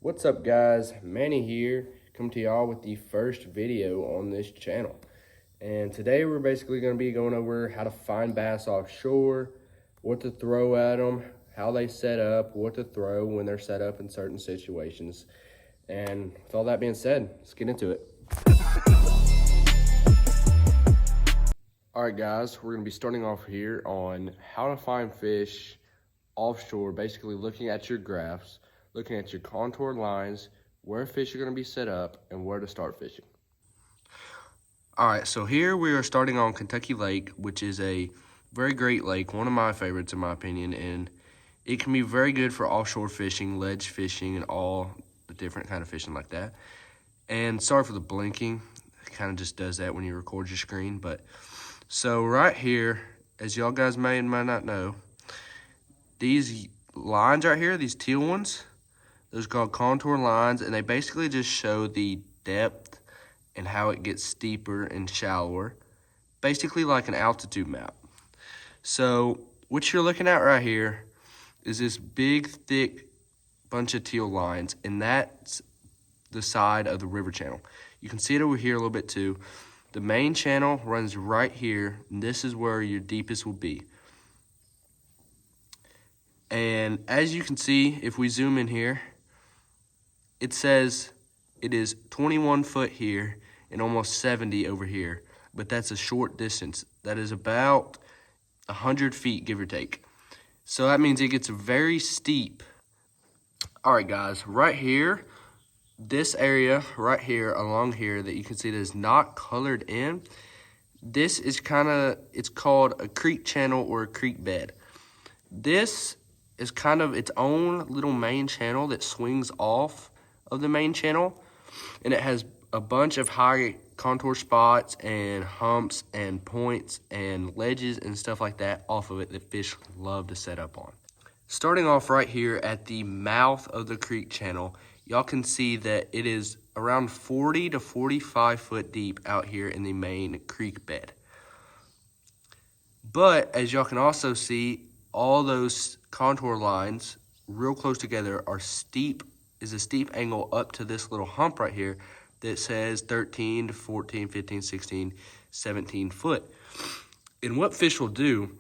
What's up guys, Manny here, coming to y'all with the first video on this channel. And today we're basically going to be going over how to find bass offshore, what to throw at them, how they set up, what to throw when they're set up in certain situations. And with all that being said, let's get into it. Alright guys, we're going to be starting off here on how to find fish offshore, basically looking at your graphs, looking at your contour lines, where fish are going to be set up, and where to start fishing. Alright, so here we are starting on Kentucky Lake, which is a very great lake, one of my favorites in my opinion, and it can be very good for offshore fishing, ledge fishing, and all the different kind of fishing like that. And sorry for the blinking, it kind of just does that when you record your screen, but so right here, as y'all guys may and may not know, these lines right here, these teal ones, those are called contour lines, and they basically just show the depth and how it gets steeper and shallower, basically like an altitude map. So what you're looking at right here is this big, thick bunch of teal lines, and that's the side of the river channel. You can see it over here a little bit too. The main channel runs right here, and this is where your deepest will be. And as you can see, if we zoom in here, it says it is 21 foot here and almost 70 over here, but that's a short distance. That is about 100 feet, give or take. So that means it gets very steep. All right, guys, right here, this area right here along here that you can see that is not colored in, this is it's called a creek channel or a creek bed. This is kind of its own little main channel that swings off of the main channel, and it has a bunch of high contour spots and humps and points and ledges and stuff like that off of it that fish love to set up on. Starting off right here at the mouth of the creek channel, y'all can see that it is around 40 to 45 foot deep out here in the main creek bed. But as y'all can also see, all those contour lines real close together are steep, is a steep angle up to this little hump right here that says 13 to 14, 15, 16, 17 foot. And what fish will do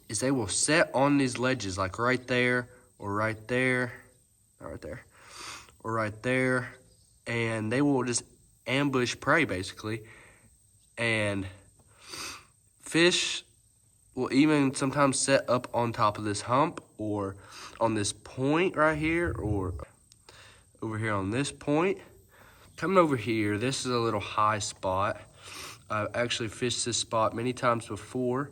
is they will set on these ledges like right there or right there, not right there, or right there, and they will just ambush prey basically. And fish will even sometimes set up on top of this hump or on this point right here or over here on this point. Coming over here, this is a little high spot. I've actually fished this spot many times before,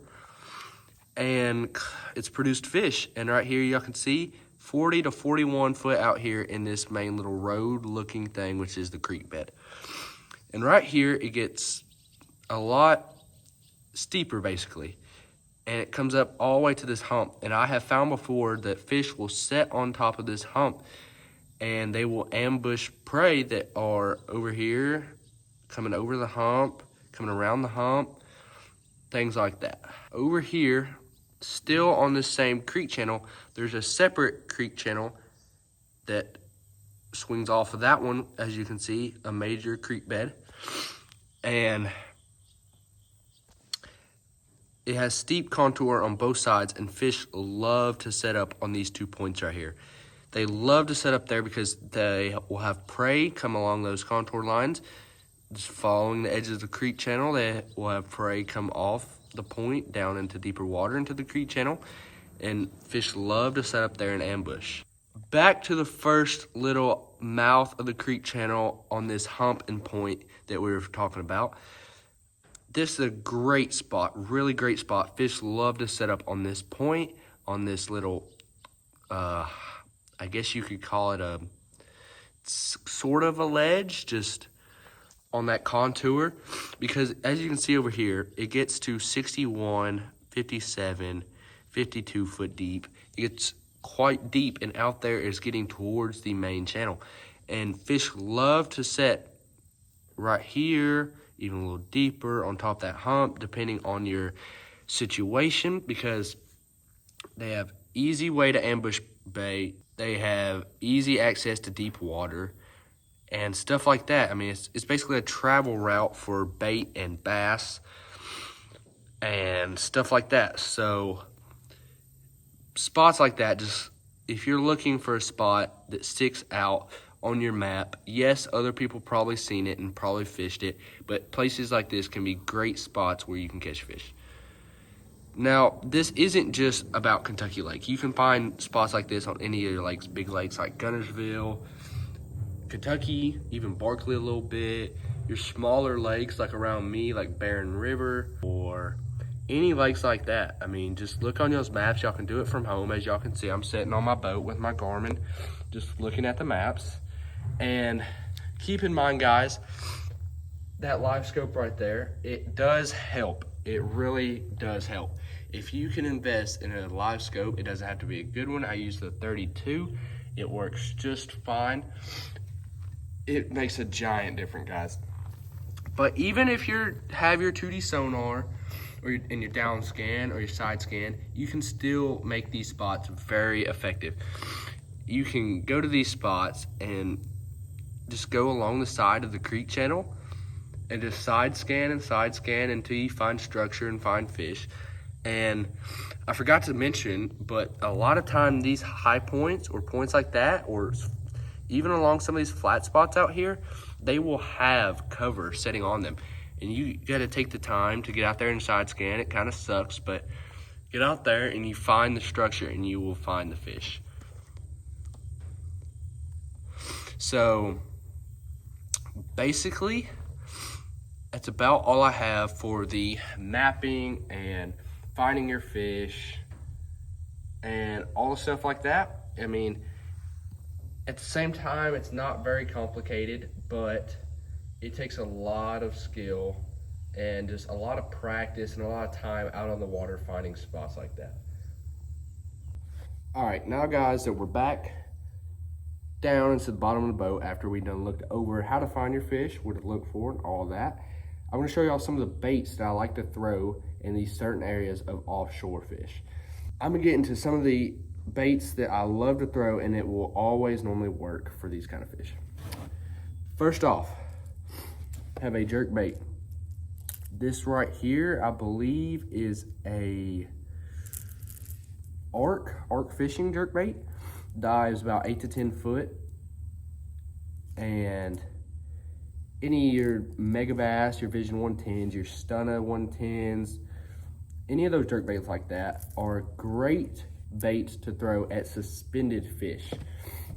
and it's produced fish. And right here y'all can see 40 to 41 foot out here in this main little road looking thing, which is the creek bed. And right here it gets a lot steeper basically, and it comes up all the way to this hump. And I have found before that fish will set on top of this hump and they will ambush prey that are over here, coming over the hump, coming around the hump, things like that. Over here, still on this same creek channel, there's a separate creek channel that swings off of that one, as you can see, a major creek bed. And it has steep contour on both sides, and fish love to set up on these 2 points right here. They love to set up there because they will have prey come along those contour lines. Just following the edges of the creek channel, they will have prey come off the point down into deeper water into the creek channel, and fish love to set up there and ambush. Back to the first little mouth of the creek channel on this hump and point that we were talking about. This is a great spot, really great spot. Fish love to set up on this point, on this little, I guess you could call it a sort of a ledge, just on that contour, because as you can see over here, it gets to 61, 57, 52 foot deep. It gets quite deep, and out there is getting towards the main channel. And fish love to set right here, even a little deeper on top of that hump, depending on your situation, because they have easy way to ambush bait They have easy access to deep water and stuff like that. I mean, it's basically a travel route for bait and bass and stuff like that. So spots like that, just if you're looking for a spot that sticks out on your map, yes, other people probably seen it and probably fished it, but places like this can be great spots where you can catch fish. Now, this isn't just about Kentucky Lake. You can find spots like this on any of your lakes, big lakes like Gunnersville, Kentucky, even Barkley a little bit. Your smaller lakes like around me, like Barron River, or any lakes like that. I mean, just look on y'all's maps. Y'all can do it from home. As y'all can see, I'm sitting on my boat with my Garmin, just looking at the maps. And keep in mind, guys, that live scope right there, it does help. It really does help. If you can invest in a live scope, it doesn't have to be a good one. I use the 32. It works just fine. It makes a giant difference, guys. But even if you have your 2D sonar and your down scan or your side scan, you can still make these spots very effective. You can go to these spots and just go along the side of the creek channel and just side scan until you find structure and find fish. And I forgot to mention, but a lot of time these high points or points like that, or even along some of these flat spots out here, they will have cover setting on them. And you gotta take the time to get out there and side scan. It kind of sucks, but get out there and you find the structure and you will find the fish. So basically, that's about all I have for the mapping and finding your fish and all the stuff like that. I mean, at the same time, it's not very complicated, but it takes a lot of skill and just a lot of practice and a lot of time out on the water finding spots like that. All right, now guys, that we're back down into the bottom of the boat after we done looked over how to find your fish, what to look for, and all that, I'm gonna show y'all some of the baits that I like to throw in these certain areas of offshore fish. I'm gonna get into some of the baits that I love to throw and it will always normally work for these kind of fish. First off, have a jerk bait. This right here, I believe, is a arc fishing jerk bait. Dives about 8 to 10 foot, and any of your Mega Bass, your Vision 110s, your Stunna 110s, any of those jerk baits like that are great baits to throw at suspended fish.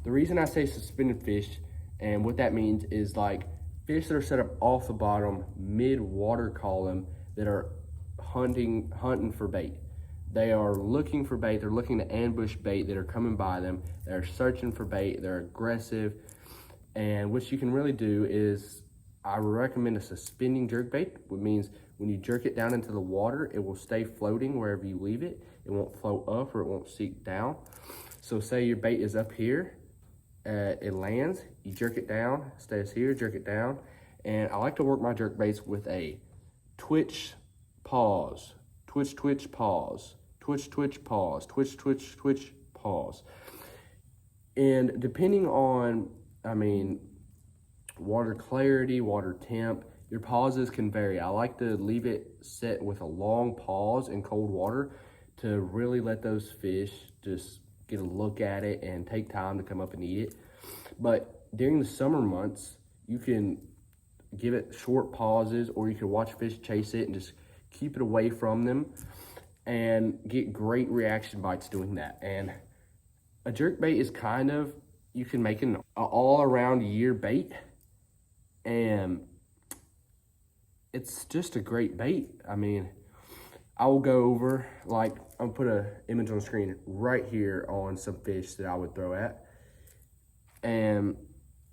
The reason I say suspended fish, and what that means is like fish that are set up off the bottom mid-water column that are hunting for bait. They are looking for bait, they're looking to ambush bait that are coming by them, they're searching for bait, they're aggressive, and what you can really do is, I recommend a suspending jerk bait, which means when you jerk it down into the water, it will stay floating wherever you leave it. It won't float up or it won't sink down. So say your bait is up here, it lands, you jerk it down, stays here, jerk it down, and I like to work my jerk baits with a twitch, pause, twitch, twitch, pause, twitch, twitch, pause, twitch, twitch, twitch, pause. And depending on, I mean, water clarity, water temp, your pauses can vary. I like to leave it set with a long pause in cold water to really let those fish just get a look at it and take time to come up and eat it. But during the summer months, you can give it short pauses, or you can watch fish chase it and just keep it away from them and get great reaction bites doing that. And a jerk bait is kind of, you can make an all around year bait, and it's just a great bait. I mean, I will go over, like, I'll put an image on the screen right here on some fish that I would throw at. And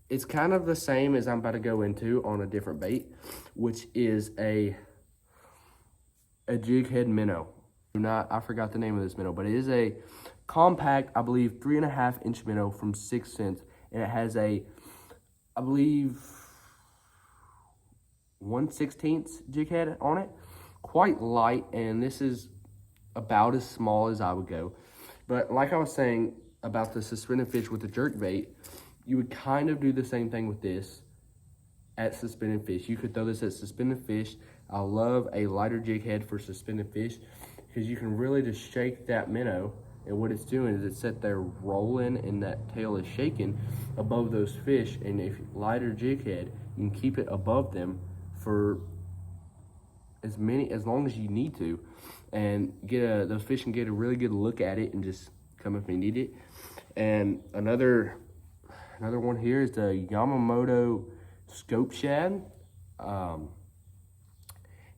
it's kind of the same as I'm about to go into on a different bait, which is a jig head minnow. I forgot the name of this minnow, but it is a compact, I believe, 3.5 inch minnow from 6 cents. And it has a, I believe, 1/16 jig head on it. Quite light, and this is about as small as I would go. But like I was saying, about the suspended fish with the jerk bait, you would kind of do the same thing with this at suspended fish. You could throw this at suspended fish. I love a lighter jig head for suspended fish because you can really just shake that minnow, and what it's doing is it's set there rolling and that tail is shaking above those fish, and if lighter jig head, you can keep it above them for as long as you need to, and those fish can get a really good look at it and just come if they need it. And another one here is the Yamamoto scope shad.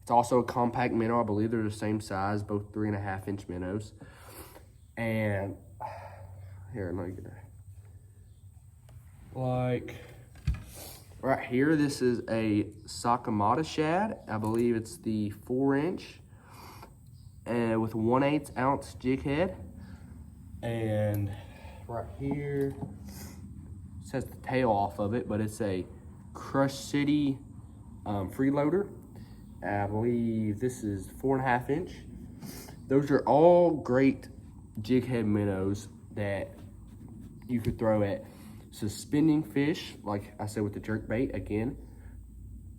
It's also a compact minnow. I believe they're the same size, both 3.5-inch minnows. And here, let me get it. Like right here, this is a Sakamata shad. I believe it's the 4-inch, and with 1/8 ounce jig head. And right here, it says the tail off of it, but it's a Crush City freeloader. I believe this is 4.5-inch. Those are all great jig head minnows that you could throw at suspending fish, like I said with the jerk bait. Again,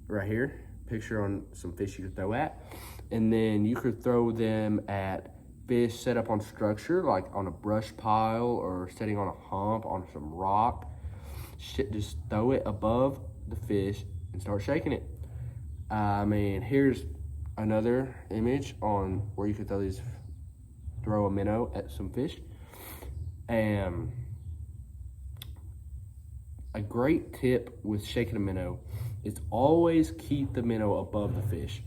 right here, picture on some fish you could throw at. And then you could throw them at fish set up on structure, like on a brush pile or sitting on a hump on some rock. Just throw it above the fish and start shaking it. I mean, here's another image on where you could throw a minnow at some fish. And a great tip with shaking a minnow is always keep the minnow above the fish.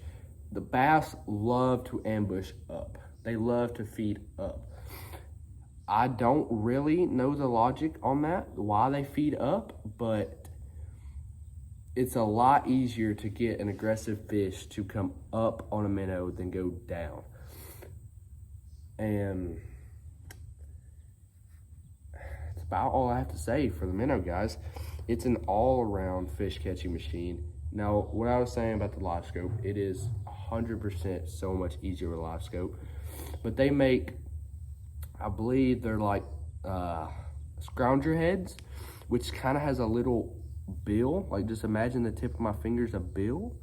The bass love to ambush up. They love to feed up. I don't really know the logic on that, why they feed up, but it's a lot easier to get an aggressive fish to come up on a minnow than go down. And that's about all I have to say for the minnow, guys. It's an all-around fish catching machine. Now, what I was saying about the live scope, it is 100% so much easier with a live scope. But they make, I believe they're like scrounger heads, which kind of has a little bill. Like, just imagine the tip of my finger's a bill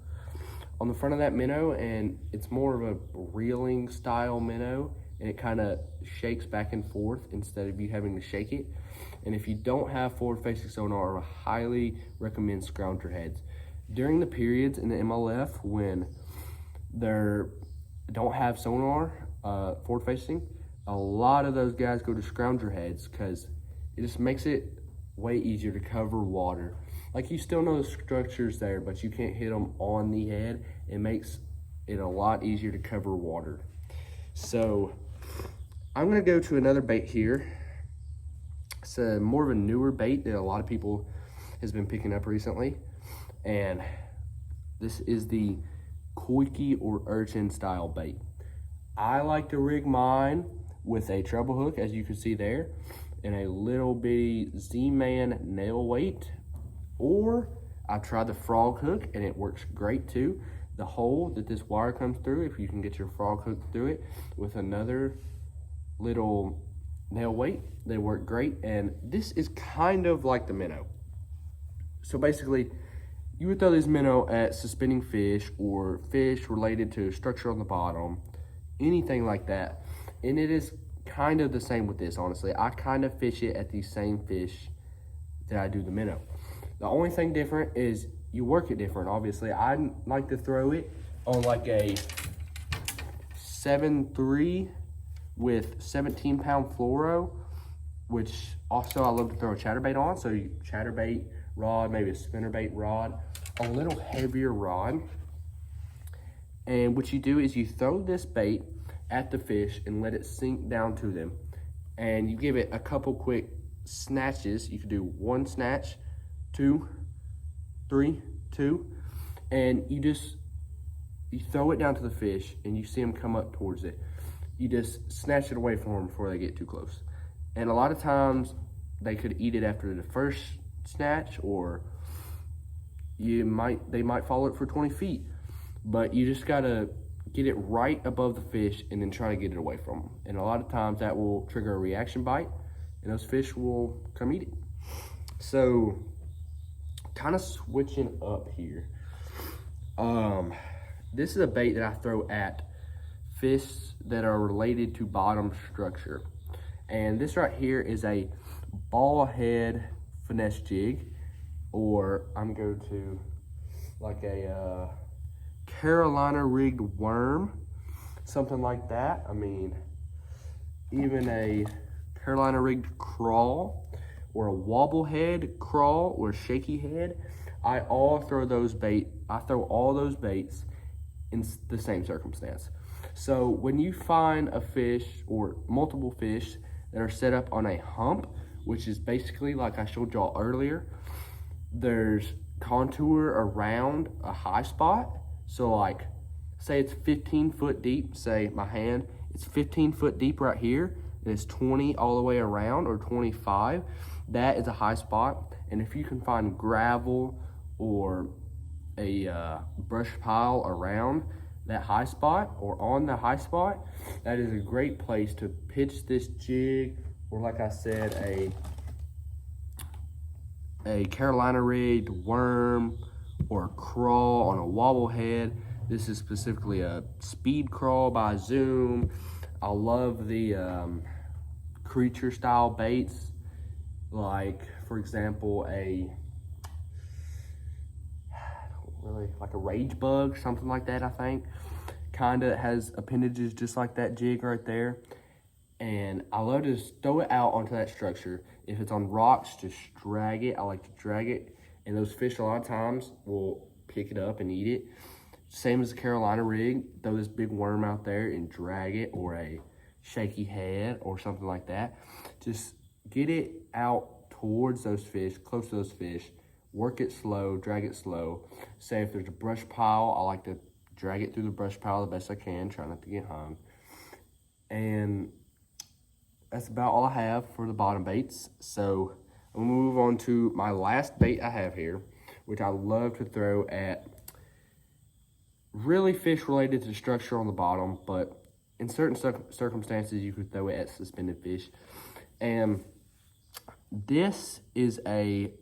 on the front of that minnow, and it's more of a reeling style minnow, and it kind of shakes back and forth instead of you having to shake it. And if you don't have forward-facing sonar, I highly recommend scrounger heads. During the periods in the MLF when they don't have sonar forward-facing, a lot of those guys go to scrounger heads because it just makes it way easier to cover water. Like, you still know the structure's there, but you can't hit them on the head. It makes it a lot easier to cover water. So I'm gonna go to another bait here. It's more of a newer bait that a lot of people has been picking up recently. And this is the koiki or urchin style bait. I like to rig mine with a treble hook, as you can see there, and a little bitty Z-Man nail weight. Or I've tried the frog hook and it works great too. The hole that this wire comes through, if you can get your frog hook through it with another little nail weight, they work great. And this is kind of like the minnow. So basically, you would throw this minnow at suspending fish or fish related to structure on the bottom, anything like that. And it is kind of the same with this, honestly. I kind of fish it at the same fish that I do the minnow. The only thing different is you work it different, obviously. I like to throw it on like a 7.3 with 17-pound fluoro, which also I love to throw a chatterbait on. So you chatterbait rod, maybe a spinnerbait rod, a little heavier rod. And what you do is you throw this bait at the fish and let it sink down to them. And you give it a couple quick snatches. You could do 1 snatch, 2, 3, 2, and you throw it down to the fish and you see them come up towards it. You just snatch it away from them before they get too close. And a lot of times they could eat it after the first snatch, or they might follow it for 20 feet. But you just gotta get it right above the fish and then try to get it away from them. And a lot of times that will trigger a reaction bite, and those fish will come eat it. So kind of switching up here. This is a bait that I throw at fish that are related to bottom structure. And this right here is a ball head finesse jig, or I'm going to like a Carolina rigged worm, something like that. I mean, even a Carolina rigged crawl, or a wobble head crawl, or shaky head. I throw all those baits in the same circumstance. So when you find a fish or multiple fish that are set up on a hump, which is basically like I showed y'all earlier, there's contour around a high spot. So like, say it's 15 foot deep, say my hand, it's 15 foot deep right here, and it's 20 all the way around, or 25. That is a high spot. And if you can find gravel or a brush pile around that high spot or on the high spot, that is a great place to pitch this jig, or like I said, a Carolina rigged worm or a crawl on a wobble head. This is specifically a speed crawl by Zoom. I love the creature style baits, like for example like a rage bug, something like that. I think kind of has appendages just like that jig right there, and I love to just throw it out onto that structure. If it's on rocks, just drag it. I like to drag it, and those fish a lot of times will pick it up and eat it. Same as the Carolina rig, throw this big worm out there and drag it, or a shaky head or something like that. Just get it out towards those fish, close to those fish. Work it slow, drag it slow. Say if there's a brush pile, I like to drag it through the brush pile the best I can, try not to get hung. And that's about all I have for the bottom baits. So I'm gonna move on to my last bait I have here, which I love to throw at really fish related to the structure on the bottom, but in certain circumstances you could throw it at suspended fish. And this is a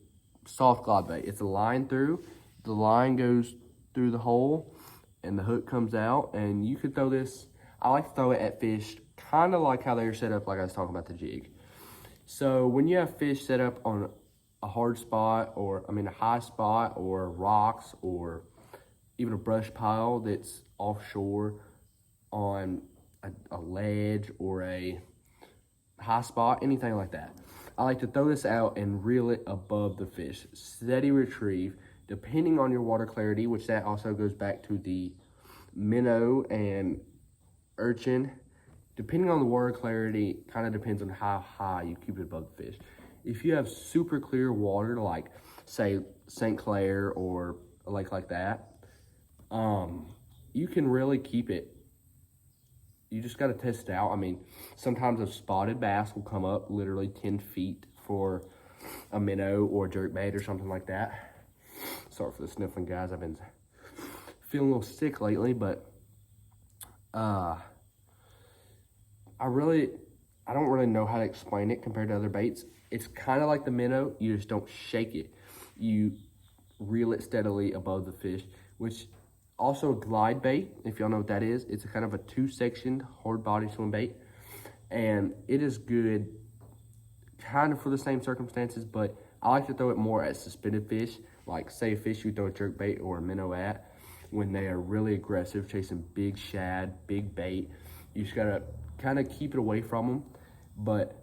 soft glide bait. It's a line through. The line goes through the hole and the hook comes out, and you could throw this. I like to throw it at fish kind of like how they're set up, like I was talking about the jig. So when you have fish set up on a hard spot, or a high spot, or rocks, or even a brush pile that's offshore on a ledge or a high spot, anything like that, I like to throw this out and reel it above the fish. Steady retrieve, depending on your water clarity, which that also goes back to the minnow and urchin. Depending on the water clarity, kind of depends on how high you keep it above the fish. If you have super clear water, like say St. Clair or a lake like that, you can really keep it. You just got to test it out. I mean, sometimes a spotted bass will come up literally 10 feet for a minnow or a jerkbait or something like that. Sorry for the sniffling, guys. I've been feeling a little sick lately, but I don't really know how to explain it compared to other baits. It's kind of like the minnow. You just don't shake it. You reel it steadily above the fish, which also a glide bait, if y'all know what that is. It's a kind of a 2-sectioned hard body swim bait, and it is good kind of for the same circumstances, but I like to throw it more at suspended fish, like say a fish you throw a jerkbait or a minnow at when they are really aggressive, chasing big shad, big bait. You just gotta kind of keep it away from them. But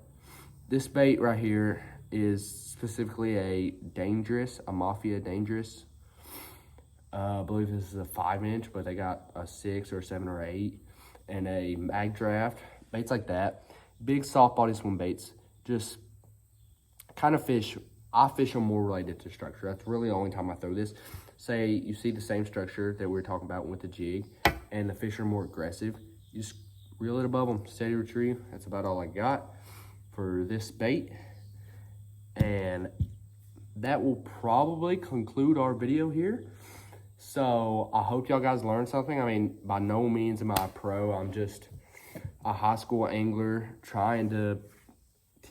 this bait right here is specifically a Mafia dangerous. I believe this is a 5-inch, but they got a 6 or 7 or 8, and a mag draft, baits like that. Big soft body swim baits, just kind of fish. I fish them more related to structure. That's really the only time I throw this. Say you see the same structure that we were talking about with the jig, and the fish are more aggressive. You just reel it above them, steady retrieve. That's about all I got for this bait. And that will probably conclude our video here. So I hope y'all guys learned something. I mean, by no means am I a pro. I'm just a high school angler trying to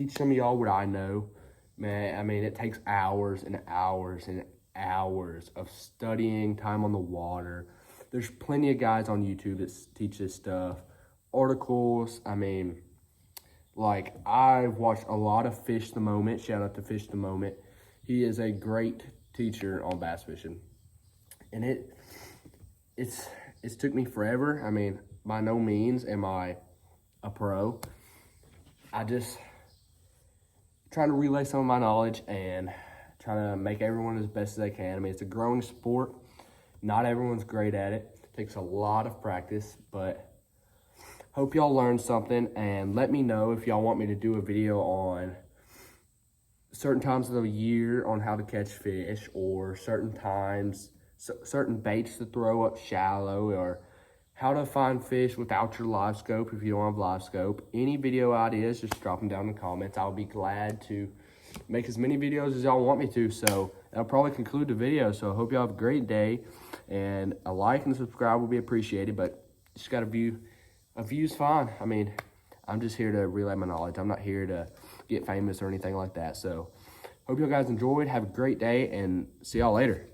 teach some of y'all what I know. Man, I mean, it takes hours and hours and hours of studying, time on the water. There's plenty of guys on YouTube that teach this stuff. Articles, I mean, like, I've watched a lot of Fish the Moment. Shout out to Fish the Moment. He is a great teacher on bass fishing. And it's took me forever. I mean, by no means am I a pro. I just try to relay some of my knowledge and try to make everyone as best as they can. I mean, it's a growing sport. Not everyone's great at it. It takes a lot of practice, but hope y'all learned something, and let me know if y'all want me to do a video on certain times of the year on how to catch fish, or certain times, certain baits to throw up shallow, or how to find fish without your live scope if you don't have live scope. Any video ideas, just drop them down in the comments. I'll be glad to make as many videos as y'all want me to. So that'll probably conclude the video. So I hope y'all have a great day, and a like and subscribe will be appreciated, but just got a view's fine. I mean, I'm just here to relay my knowledge. I'm not here to get famous or anything like that. So hope you guys enjoyed. Have a great day, and see y'all later.